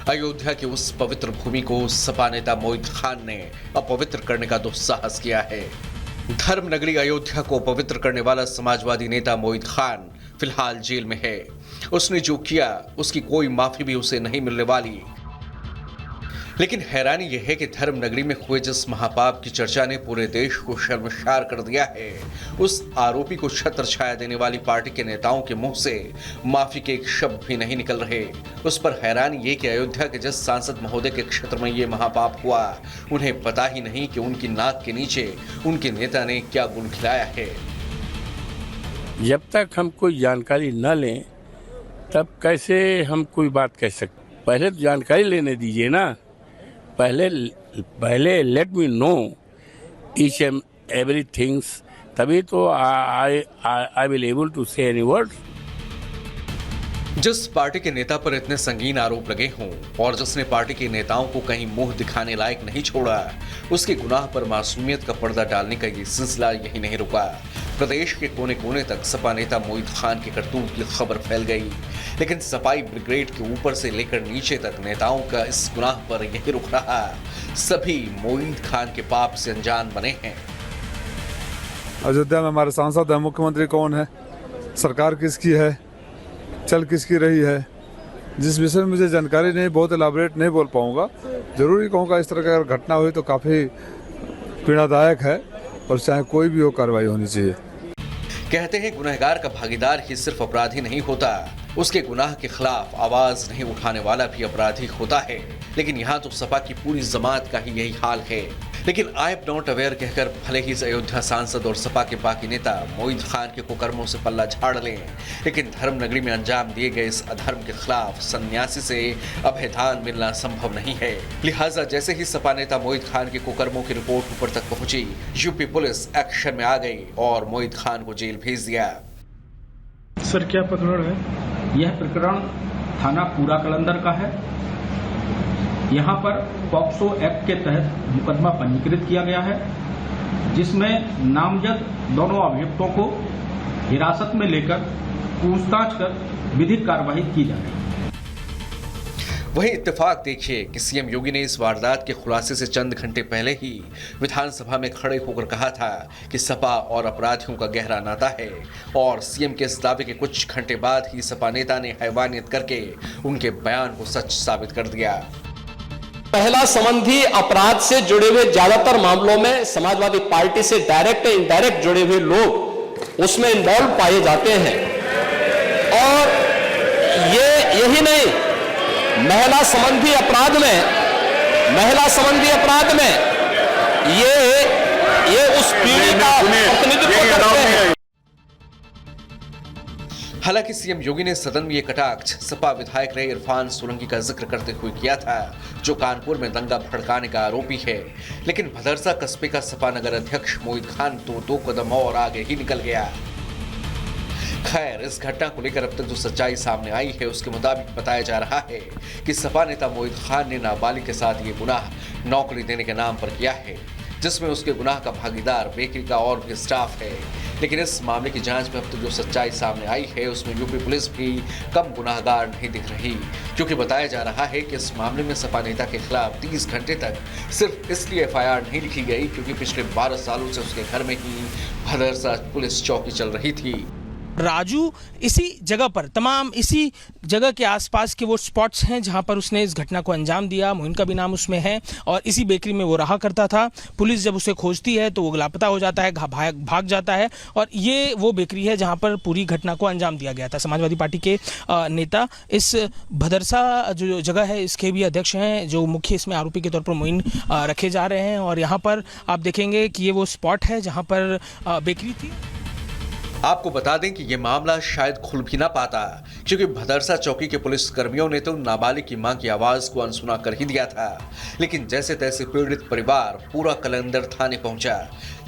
अयोध्या की उस पवित्र भूमि को सपा नेता मोहित खान ने अपवित्र करने का दुस्साहस किया है। धर्म नगरी अयोध्या को अपवित्र करने वाला समाजवादी नेता मोहित खान फिलहाल जेल में है। उसने जो किया उसकी कोई माफी भी उसे नहीं मिलने वाली। लेकिन हैरानी यह है कि धर्म नगरी में हुए जिस महापाप की चर्चा ने पूरे देश को शर्मसार कर दिया है, उस आरोपी को छत्र छाया देने वाली पार्टी के नेताओं के मुंह से माफी के एक शब्द भी नहीं निकल रहे। उस पर हैरानी ये कि अयोध्या के जिस सांसद महोदय के क्षेत्र में ये महापाप हुआ, उन्हें पता ही नहीं कि उनकी नाक के नीचे उनके नेता ने क्या गुल खिलाया है। जब तक हम कोई जानकारी न लें तब कैसे हम कोई बात कह सकते। पहले तो जानकारी लेने दीजिए ना। पहले let me know each and every things, तभी तो आई विल एबल टू से एनी वर्ड। जिस पार्टी के नेता पर इतने संगीन आरोप लगे हों और जिसने पार्टी के नेताओं को कहीं मुंह दिखाने लायक नहीं छोड़ा, उसके गुनाह पर मासूमियत का पर्दा डालने का ये सिलसिला यही नहीं रुका। प्रदेश के कोने कोने तक सपा नेता मोहित खान के करतूत की खबर फैल गई। लेकिन सपाई ब्रिगेड के ऊपर से लेकर नीचे तक नेताओं का इस गुनाह पर यही रुक रहा। सभी मोहित खान के पाप से अनजान बने हैं। अयोध्या में हमारे सांसद है, मुख्यमंत्री कौन है, सरकार किसकी है, चल किसकी रही है, जिस विषय में मुझे जानकारी नहीं, बहुत एलाबरेट नहीं बोल पाऊंगा। जरूरी कहूँगा इस तरह की अगर घटना हुई तो काफ़ी पीड़ादायक है और चाहे कोई भी हो कार्रवाई होनी चाहिए। कहते हैं गुनहगार का भागीदार ही सिर्फ अपराधी नहीं होता, उसके गुनाह के खिलाफ आवाज नहीं उठाने वाला भी अपराधी होता है। लेकिन यहाँ तो सपा की पूरी जमात का ही यही हाल है। लेकिन आई एम नॉट अवेयर कहकर भले ही अयोध्या सांसद और सपा के बाकी नेता मोहित खान के कुकर्मों से पल्ला झाड़ लें, लेकिन धर्म नगरी में अंजाम दिए गए इस अधर्म के खिलाफ सन्यासी से अभयदान मिलना संभव नहीं है। लिहाजा जैसे ही सपा नेता मोहित खान के कुकर्मों की रिपोर्ट ऊपर तक पहुंची, यूपी पुलिस एक्शन में आ गई और मोहित खान को जेल भेज दिया। सर क्या प्रकरण है? यह प्रकरण थाना पूरा कलंदर का है। यहाँ पर पॉक्सो एक्ट के तहत मुकदमा पंजीकृत किया गया है, जिसमें नामजद दोनों अभियुक्तों को हिरासत में लेकर पूछताछ कर विधिक कार्रवाई की जा रही है। वही इत्तेफाक देखिए कि सीएम योगी ने इस वारदात के खुलासे से चंद घंटे पहले ही विधानसभा में खड़े होकर कहा था कि सपा और अपराधियों का गहरा नाता है, और सीएम के इस दावे के कुछ घंटे बाद ही सपा नेता ने हैवानियत करके उनके बयान को सच साबित कर दिया। पहला संबंधी अपराध से जुड़े हुए ज्यादातर मामलों में समाजवादी पार्टी से डायरेक्ट या इनडायरेक्ट जुड़े हुए लोग उसमें इन्वॉल्व पाए जाते हैं। और यही नहीं, महिला संबंधी अपराध में ये उस पीढ़ी का प्रतिनिधित्व करते हैं। हालांकि सीएम योगी ने सदन में ये कटाक्ष सपा विधायक रहे इरफान सोलंकी का जिक्र करते हुए किया था, जो कानपुर में दंगा भड़काने का आरोपी है। लेकिन भदरसा कस्बे का सपा नगर अध्यक्ष मोहित खान तो 2 कदम और आगे ही निकल गया। खैर, इस घटना को लेकर अब तक जो सच्चाई सामने आई है उसके मुताबिक बताया जा रहा है कि सपा नेता मोहित खान ने नाबालिग के साथ ये गुनाह नौकरी देने के नाम पर किया है, जिसमें उसके गुनाह का भागीदार बेकरी का और भी स्टाफ है। लेकिन इस मामले की जांच में अब तक जो सच्चाई सामने आई है उसमें यूपी पुलिस भी कम गुनाहगार नहीं दिख रही, क्योंकि बताया जा रहा है कि इस मामले में सपा नेता के खिलाफ 30 घंटे तक सिर्फ इसलिए एफआईआर नहीं लिखी गई क्योंकि पिछले 12 सालों से उसके घर में ही भदरसा पुलिस चौकी चल रही थी। राजू इसी जगह पर, तमाम इसी जगह के आसपास के वो स्पॉट्स हैं जहां पर उसने इस घटना को अंजाम दिया। मोहिन का भी नाम उसमें है और इसी बेकरी में वो रहा करता था। पुलिस जब उसे खोजती है तो वो लापता हो जाता है, भाग जाता है, और ये वो बेकरी है जहां पर पूरी घटना को अंजाम दिया गया था। समाजवादी पार्टी के नेता इस भदरसा जो जगह है इसके भी अध्यक्ष हैं, जो मुख्य इसमें आरोपी के तौर पर मोहिन रखे जा रहे हैं। और यहाँ पर आप देखेंगे कि ये वो स्पॉट है जहाँ पर बेकरी थी। आपको बता दें कि यह मामला शायद खुल भी ना पाता, क्योंकि भदरसा चौकी के पुलिस कर्मियों ने तो नाबालिग की मां की आवाज को अनसुना कर ही दिया था। लेकिन जैसे तैसे पीड़ित परिवार पूरा कलंदर थाने पहुंचा,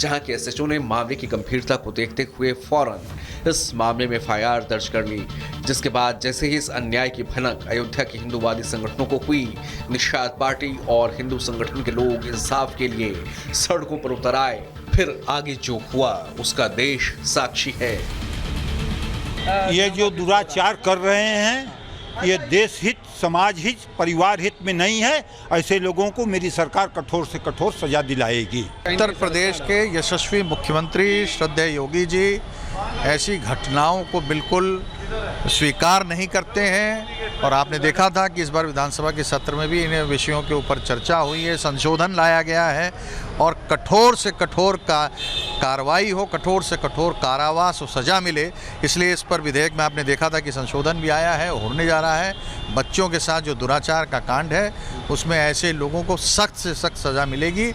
जहां के एसएचओ ने मामले की गंभीरता को देखते हुए फौरन इस मामले में एफआईआर दर्ज कर ली। जिसके बाद जैसे ही इस अन्याय की भनक अयोध्या के हिंदूवादी संगठनों को हुई, निषाद पार्टी और हिंदू संगठन के लोग इंसाफ के लिए सड़कों पर उतर आए। फिर आगे जो हुआ उसका देश साक्षी है। ये जो दुराचार कर रहे हैं ये देश हित, समाज हित, परिवार हित में नहीं है। ऐसे लोगों को मेरी सरकार कठोर से कठोर सजा दिलाएगी। उत्तर प्रदेश के यशस्वी मुख्यमंत्री श्रद्धेय योगी जी ऐसी घटनाओं को बिल्कुल स्वीकार नहीं करते हैं और आपने देखा था कि इस बार विधानसभा के सत्र में भी इन विषयों के ऊपर चर्चा हुई है, संशोधन लाया गया है और कठोर से कठोर कार्रवाई हो, कठोर से कठोर कारावास और सज़ा मिले। इसलिए इस पर विधेयक में आपने देखा था कि संशोधन भी आया है, होने जा रहा है। बच्चों के साथ जो दुराचार का कांड है उसमें ऐसे लोगों को सख्त से सख्त सज़ा मिलेगी।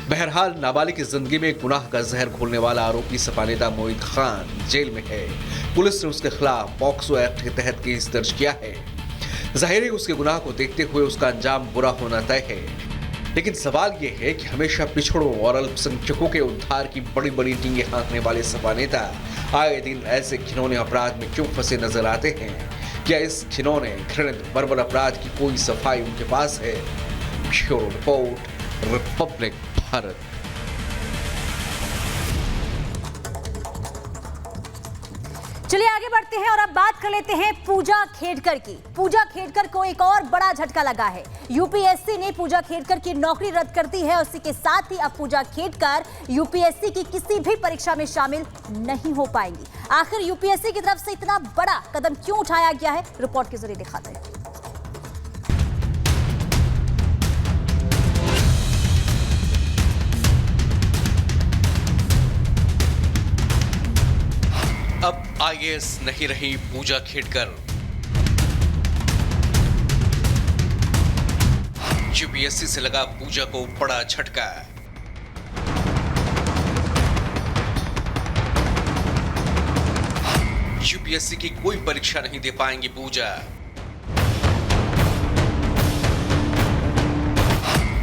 बहरहाल नाबालिग की जिंदगी में गुनाह का जहर घोलने वाला आरोपी सपा नेता मोहित खान जेल में है। पुलिस ने उसके खिलाफ पॉक्सो एक्ट के तहत केस दर्ज किया है। जाहिर है उसके गुनाह को देखते हुए उसका अंजाम बुरा होना तय है, लेकिन सवाल यह है कि हमेशा पिछड़ों और अल्पसंख्यकों के उद्धार की बड़ी बड़ी टींगे हाँकने वाले सपा नेता आए दिन ऐसे घिनौने अपराध में क्यों फंसे नजर आते हैं? क्या इस घिनौने घृणित बर्बर अपराध की कोई सफाई उनके पास है? Bureau report, Republic Bharat. चलिए आगे बढ़ते हैं और अब बात कर लेते हैं पूजा खेडकर की। पूजा खेडकर को एक और बड़ा झटका लगा है। यूपीएससी ने पूजा खेडकर की नौकरी रद्द कर दी है। उसी के साथ ही अब पूजा खेडकर यूपीएससी की किसी भी परीक्षा में शामिल नहीं हो पाएंगी। आखिर यूपीएससी की तरफ से इतना बड़ा कदम क्यों उठाया गया है, रिपोर्ट के जरिए दिखाते हैं। अब आईएएस नहीं रही पूजा खेडकर। यूपीएससी से लगा पूजा को बड़ा झटका। यूपीएससी की कोई परीक्षा नहीं दे पाएंगी पूजा।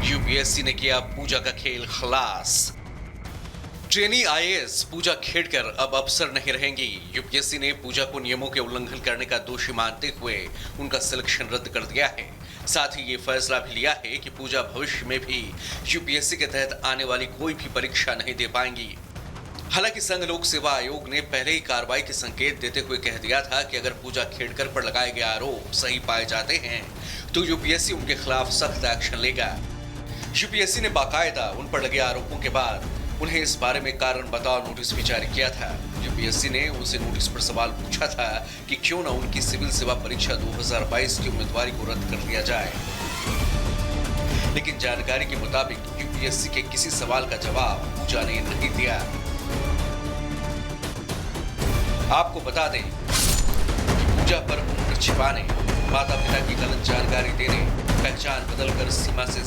यूपीएससी ने किया पूजा का खेल खलास। ट्रेनी आईएएस पूजा खेडकर अब अफसर नहीं रहेंगी। यूपीएससी ने पूजा को नियमों के उल्लंघन करने का दोषी मानते हुए उनका सिलेक्शन रद्द कर दिया है। साथ ही ये फैसला भी लिया है कि पूजा भविष्य में भी यूपीएससी के तहत आने वाली कोई भी परीक्षा नहीं दे पाएंगी। हालांकि संघ लोक सेवा आयोग ने पहले ही कार्रवाई के संकेत देते हुए कह दिया था कि अगर पूजा खेडकर पर लगाए गए आरोप सही पाए जाते हैं तो यूपीएससी उनके खिलाफ सख्त एक्शन लेगा। यूपीएससी ने बाकायदा उन पर लगे आरोपों के बाद उन्हें इस बारे में कारण बताओ नोटिस भी जारी किया था। यूपीएससी ने उनसे नोटिस पर सवाल पूछा था कि क्यों न उनकी सिविल सेवा परीक्षा 2022 की उम्मीदवारी को रद्द कर दिया जाए, लेकिन जानकारी के मुताबिक यूपीएससी के किसी सवाल का जवाब पूजा ने नहीं दिया। आपको बता दें कि पूजा पर उम्र छिपाने, माता पिता की गलत जानकारी देने, पहचान बदलकर सीमा से